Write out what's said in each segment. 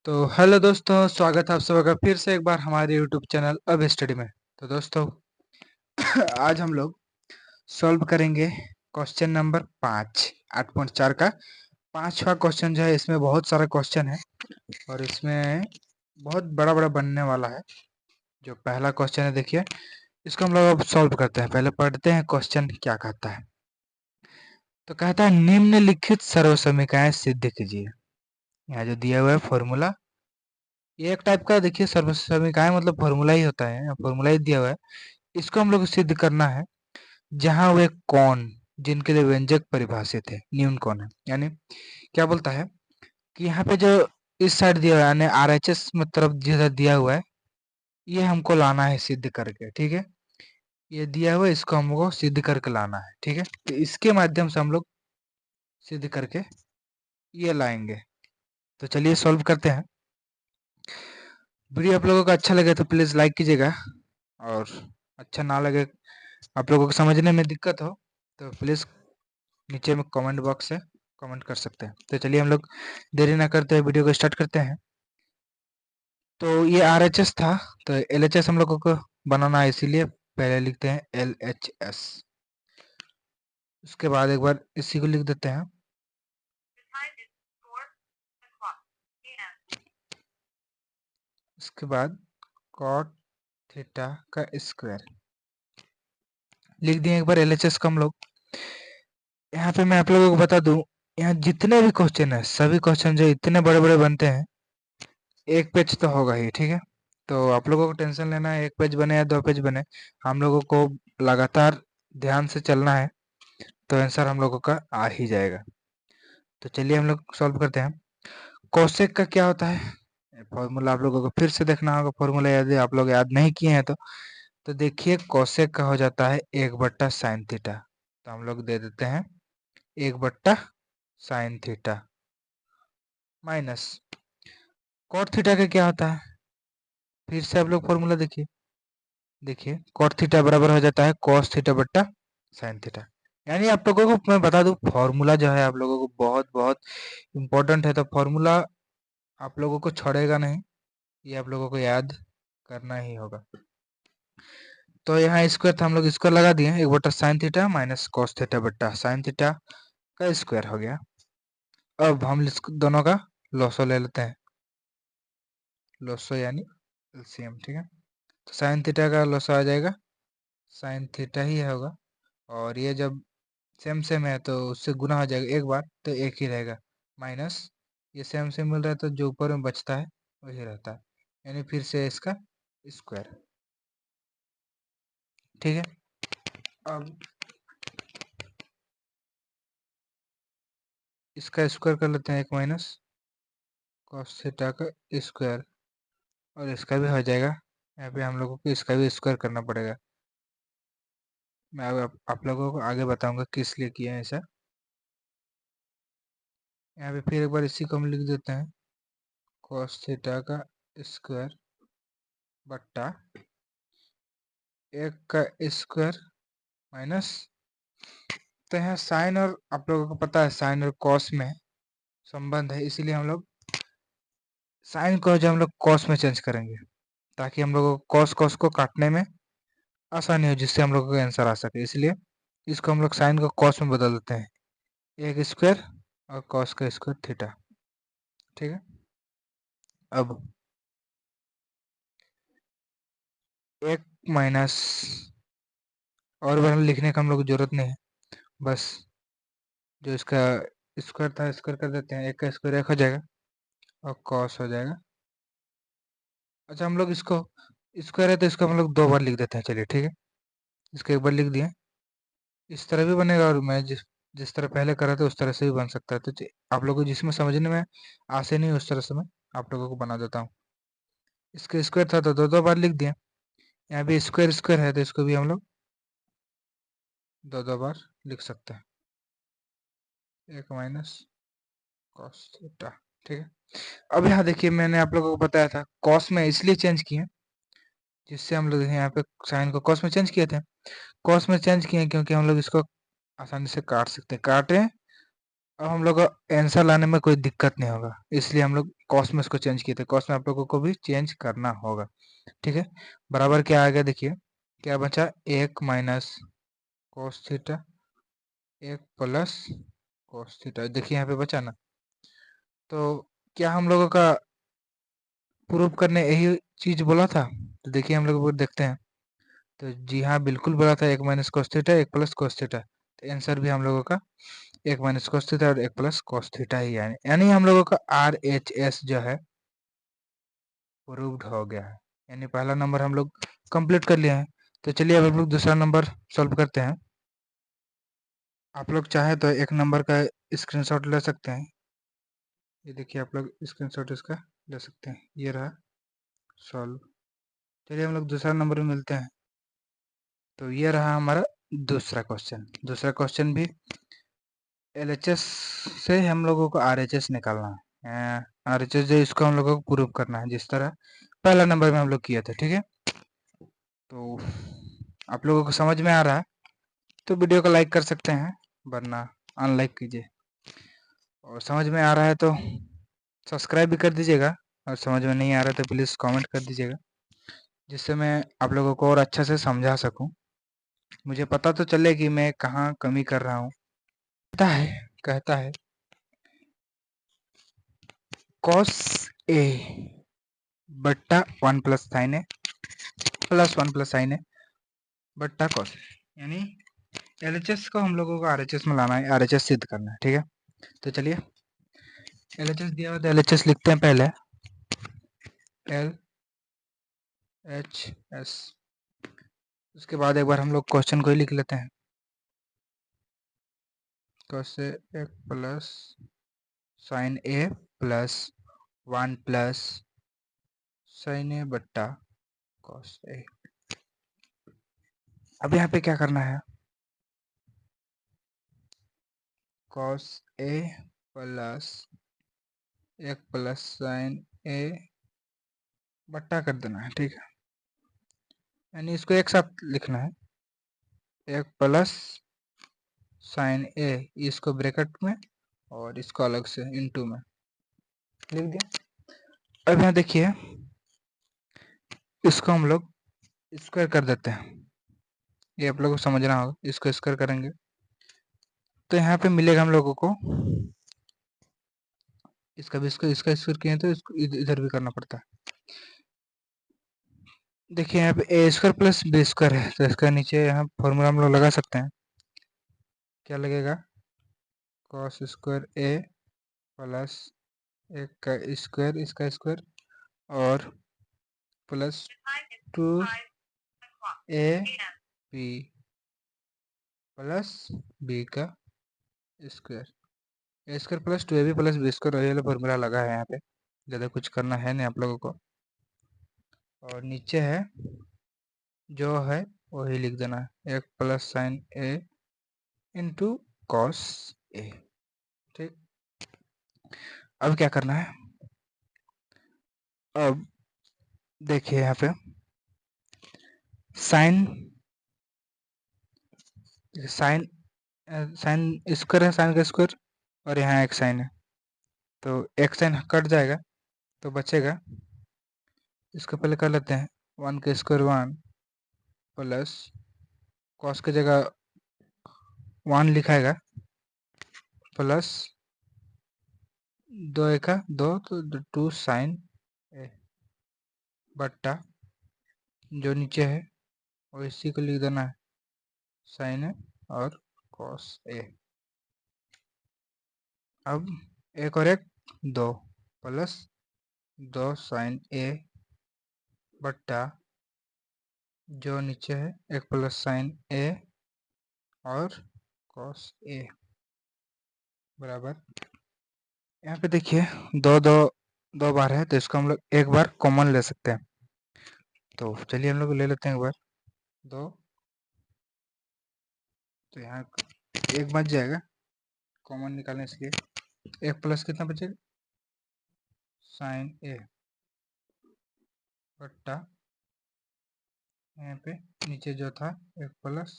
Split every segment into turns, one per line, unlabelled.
तो हेलो दोस्तों, स्वागत है आप सबका फिर से एक बार हमारे यूट्यूब चैनल अब स्टडी में। तो दोस्तों आज हम लोग सॉल्व करेंगे क्वेश्चन नंबर 5 8.4 का 5वां क्वेश्चन जो है। इसमें बहुत सारा क्वेश्चन है और इसमें बहुत बड़ा बड़ा बनने वाला है। जो पहला क्वेश्चन है देखिए, इसको हम लोग अब सॉल्व करते हैं। पहले पढ़ते हैं क्वेश्चन क्या कहता है। तो कहता है निम्नलिखित सर्वसमीकरण सिद्ध कीजिए। यहाँ जो दिया हुआ है फॉर्मूला, ये एक टाइप का देखिए सर्वसमीकरण मतलब फॉर्मूला ही होता है, फॉर्मूला ही दिया हुआ है। इसको हम लोग को सिद्ध करना है जहां वे कौन जिनके लिए व्यंजक परिभाषित है न्यून कौन है। यानी क्या बोलता है कि यहाँ पे जो इस साइड दिया हुआ है यानी RHS में तरफ जिधर दिया हुआ है, ये हमको लाना है सिद्ध करके। ठीक है, ये दिया हुआ है, इसको हमको सिद्ध करके लाना है। ठीक है, तो इसके माध्यम से हम लोग सिद्ध करके ये लाएंगे। तो चलिए सॉल्व करते हैं। वीडियो आप लोगों को अच्छा लगे तो प्लीज लाइक कीजिएगा, और अच्छा ना लगे, आप लोगों को समझने में दिक्कत हो तो प्लीज नीचे में कमेंट बॉक्स से कमेंट कर सकते हैं। तो चलिए हम लोग देरी ना करते हुए वीडियो को स्टार्ट करते हैं। तो ये RHS था, तो LHS हम लोगों को बनाना है, इसीलिए पहले लिखते हैं LHS। उसके बाद एक बार इसी को लिख देते हैं। उसके बाद cot थीटा का स्क्वायर लिख दिए एक बार LHS को हम लोग। यहाँ पे मैं आप लोगों को बता दूं, यहाँ जितने भी क्वेश्चन है सभी क्वेश्चन जो इतने बड़े बड़े बनते हैं, एक पेज तो होगा ही। ठीक है, तो आप लोगों को टेंशन लेना है एक पेज बने या 2 पेज बने, हम लोगों को लगातार ध्यान से चलना है, तो आंसर हम लोगों का आ ही जाएगा। तो चलिए हम लोग सॉल्व करते हैं। कोसेक का क्या होता है फॉर्मूला, आप लोगों को फिर से देखना होगा फॉर्मूला, यदि आप लोग याद नहीं किए हैं तो देखिए कोसेक का हो जाता है 1/sin थीटा। तो हम लोग दे देते हैं 1/sin theta minus cot theta का क्या होता है। फिर से आप लोग फॉर्मूला देखिए, कॉट थीटा बराबर हो जाता है कॉस थीटा बट्टा साइन थीटा। यानी आप लोगों को मैं बता दूं, फॉर्मूला जो है आप लोगों को बहुत बहुत इम्पोर्टेंट है। तो फॉर्मूला आप लोगों को छोड़ेगा नहीं, ये आप लोगों को याद करना ही होगा। तो यहाँ स्क्वायर था, हम लोग स्क्वायर लगा दिए 1/sin theta minus cos theta बट्टा साइन थीटा का स्क्वायर हो गया। अब हम दोनों का लॉसो ले लेते हैं, लॉसो यानी LCM। ठीक है, तो साइन थीटा का लॉसो आ जाएगा, साइन थीटा ही होगा, और ये जब सेम सेम है तो उससे गुना हो जाएगा एक बार, तो एक ही रहेगा, माइनस ये सेम सेम मिल रहा है तो जो ऊपर में बचता है वही रहता है, यानी फिर से इसका स्क्वायर। ठीक है, अब इसका स्क्वायर कर लेते हैं, एक माइनस कॉस थीटा का स्क्वायर, और इसका भी हो जाएगा। यहाँ पे हम लोगों को इसका भी स्क्वायर करना पड़ेगा। मैं अब आप लोगों को आगे बताऊंगा किस लिए किया है ऐसा। यहाँ पे फिर एक बार इसी को हम लिख देते हैं कॉस थीटा का स्क्वायर बट्टा एक का स्क्वायर माइनस, तो यहाँ साइन, और आप लोगों को पता है साइन और कॉस में संबंध है, इसीलिए हम लोग साइन को जो हम लोग कॉस में चेंज करेंगे, ताकि हम लोगों को कॉस कॉस को काटने में आसानी हो, जिससे हम लोगों को आंसर आ सके। इसलिए इसको हम लोग साइन को कॉस में बदल देते हैं, एक स्क्वायर और कॉस का स्क्वायर थीटा। ठीक है, अब एक माइनस, और बार लिखने का हम लोग को जरूरत नहीं है, बस जो इसका स्क्वायर था स्क्वायर कर देते हैं, एक का स्क्वायर एक हो जाएगा और कॉस हो जाएगा। अच्छा, हम लोग इसको स्क्वायर है तो इसको हम लोग 2 बार लिख देते हैं। चलिए ठीक है, इसको एक बार लिख दिए, इस तरह भी बनेगा, और मैं जिस जिस तरह पहले कर रहा था उस तरह से भी बन सकता है। तो आप लोगों को जिसमें समझने में आसानी नहीं उस तरह से मैं आप लोगों को बना देता हूँ। इसका स्क्वायर था तो 2 बार लिख दिए, यहाँ भी स्क्वायर स्क्वायर है तो इसको भी हम लोग 2 बार लिख सकते हैं, एक माइनस कॉस थीटा। ठीक है, अब यहाँ देखिए मैंने आप लोगों को बताया था कॉस में इसलिए चेंज किए, जिससे हम लोग यहाँ पे साइन को कॉस में चेंज किए थे। कॉस में चेंज किए क्योंकि हम लोग इसको आसानी से काट सकते हैं, काटे, अब हम लोग को आंसर लाने में कोई दिक्कत नहीं होगा, इसलिए हम लोग कॉस में इसको चेंज किए थे, कॉस में आप लोगों को भी चेंज करना होगा। ठीक है, बराबर क्या आ गया, देखिए क्या बचा, 1 minus cos theta 1 plus cos theta, देखिए यहाँ पे बचा ना। तो क्या हम लोगों का प्रूव करने यही चीज बोला था? तो देखिए हम लोग देखते हैं। तो जी हाँ, बिल्कुल बोला था 1 minus cos theta 1 plus cos theta. तो आंसर भी हम लोगों का 1 माइनस कॉस थीटा और 1 प्लस कॉस थीटा ही, यानी हम लोगों का RHS जो है प्रूव्ड हो गया है। यानी पहला नंबर हम लोग कंप्लीट कर लिया है। तो चलिए अब हम लोग दूसरा नंबर सॉल्व करते हैं। आप लोग चाहे तो एक नंबर का स्क्रीनशॉट ले सकते हैं। ये देखिए आप लोग स्क्रीनशॉट इसका ले सकते हैं, ये रहा सॉल्व। चलिए हम लोग दूसरा नंबर में मिलते हैं। तो ये रहा हमारा दूसरा क्वेश्चन। दूसरा क्वेश्चन भी LHS से हम लोगों को RHS निकालना है। RHS जो इसको हम लोगों को प्रूव करना है, जिस तरह पहला नंबर में हम लोग किए थे। ठीक है, तो आप लोगों को समझ में आ रहा है तो वीडियो को लाइक कर सकते हैं, वरना अनलाइक कीजिए। और समझ में आ रहा है तो सब्सक्राइब भी कर दीजिएगा, और समझ में नहीं आ रहा है तो प्लीज़ कमेंट कर दीजिएगा, जिससे मैं आप लोगों को और अच्छे से समझा सकूं। मुझे पता तो चले कि मैं कहाँ कमी कर रहा हूँ। कहता है cos A बट्टा 1 plus sine A plus 1 plus sine A बट्टा cos, यानी LHS को हम लोगों को RHS में लाना है, RHS सिद्ध करना है। ठीक है, तो चलिए LHS दिया हुआ तो LHS लिखते हैं पहले, LHS। उसके बाद एक बार हम लोग क्वेश्चन को ही लिख लेते हैं। cos A 1 plus sine A plus 1 plus sine A बट्टा cos A। अब यहाँ पे क्या करना है, cos A plus 1 plus sine A बट्टा कर देना है। ठीक है, यानी इसको एक साथ लिखना है, 1 प्लस साइन ए, इसको ब्रैकेट में और इसको अलग से इनटू में लिख दिया। अब यहाँ देखिए इसको हम लोग स्क्वायर कर देते हैं, ये आप लोगों को समझना होगा। इसको स्क्वायर करेंगे तो यहाँ पे मिलेगा हम लोगों को, इसका भी इसका स्क्वायर किए तो इसको इधर भी करना पड़ता है। देखिए यहाँ पे ए स्क्वायर प्लस बी स्क्वायर है, तो इसका नीचे यहाँ फॉर्मूला हम लोग लगा सकते हैं। क्या लगेगा, कॉस स्क्वायर ए प्लस एक का स्क्वायर इसका स्क्वायर और प्लस 2AB प्लस बी का square, A square plus 2AB plus B square, ये फॉर्मूला लगा है यहाँ पे, ज़्यादा कुछ करना है नहीं आप लोगों को। और नीचे है जो है वही लिख देना है, 1 plus sine A into cos A. ठीक, अब क्या करना है, अब देखिए यहाँ पे साइन साइन साइन स्क्वायर है, साइन का स्क्वायर, और यहाँ एक साइन है, तो एक साइन कट जाएगा तो बचेगा, इसको पहले कर लेते हैं, 1 का स्क्वायर 1 प्लस कॉस की जगह 1 लिखाएगा प्लस 2 एका 2 तो 2 साइन ए बट्टा जो नीचे है वो इसी को लिख देना है, साइन ए और कॉस ए। अब एक और एक 2 प्लस 2 साइन ए बट्टा जो नीचे है 1 प्लस साइन ए और कॉस ए बराबर, यहाँ पे देखिए दो बार है तो इसको हम लोग एक बार कॉमन ले सकते हैं। तो चलिए हम लोग ले लेते हैं एक बार 2, तो यहाँ एक बच जाएगा कॉमन निकालने के लिए, 1 प्लस कितना बचेगा, साइन ए बट्टा यहाँ पे नीचे जो था 1 प्लस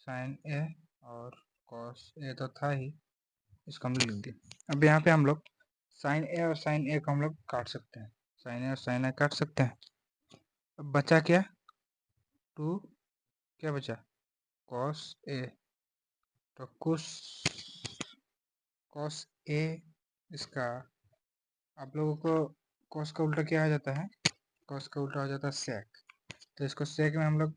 साइन ए और कॉस ए तो था ही, इसको हम लिख दिए। अब यहाँ पे हम लोग साइन ए और साइन ए को हम लोग काट सकते हैं, साइन ए और साइन ए काट सकते हैं। अब बचा क्या, 2 क्या बचा, कॉस ए। तो कॉस ए इसका आप लोगों को कॉस का उल्टा क्या आ जाता है, कॉस का उल्टा हो जाता है सेक। तो इसको सेक में हम लोग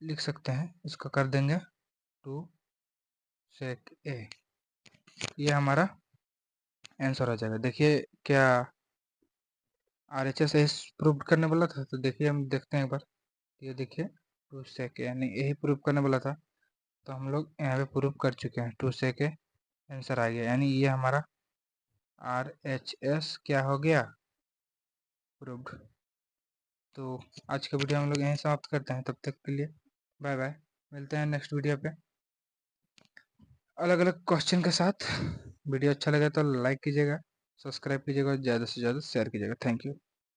लिख सकते हैं, इसको कर देंगे 2 सेक ए। ये हमारा आंसर हो जाएगा। देखिए क्या RHS प्रूव करने वाला था, तो देखिए हम देखते हैं एक बार। ये देखिए 2 सेक यानी यही प्रूव करने वाला था, तो हम लोग यहाँ पे प्रूव कर चुके हैं, 2 सेक आंसर आ गया, यानी ये हमारा RHS क्या हो गया, प्रूव्ड। तो आज का वीडियो हम लोग यहीं समाप्त करते हैं, तब तक के लिए बाय बाय, मिलते हैं नेक्स्ट वीडियो पे अलग अलग क्वेश्चन के साथ। वीडियो अच्छा लगे तो लाइक कीजिएगा, सब्सक्राइब कीजिएगा, ज़्यादा से ज़्यादा शेयर कीजिएगा। Thank you.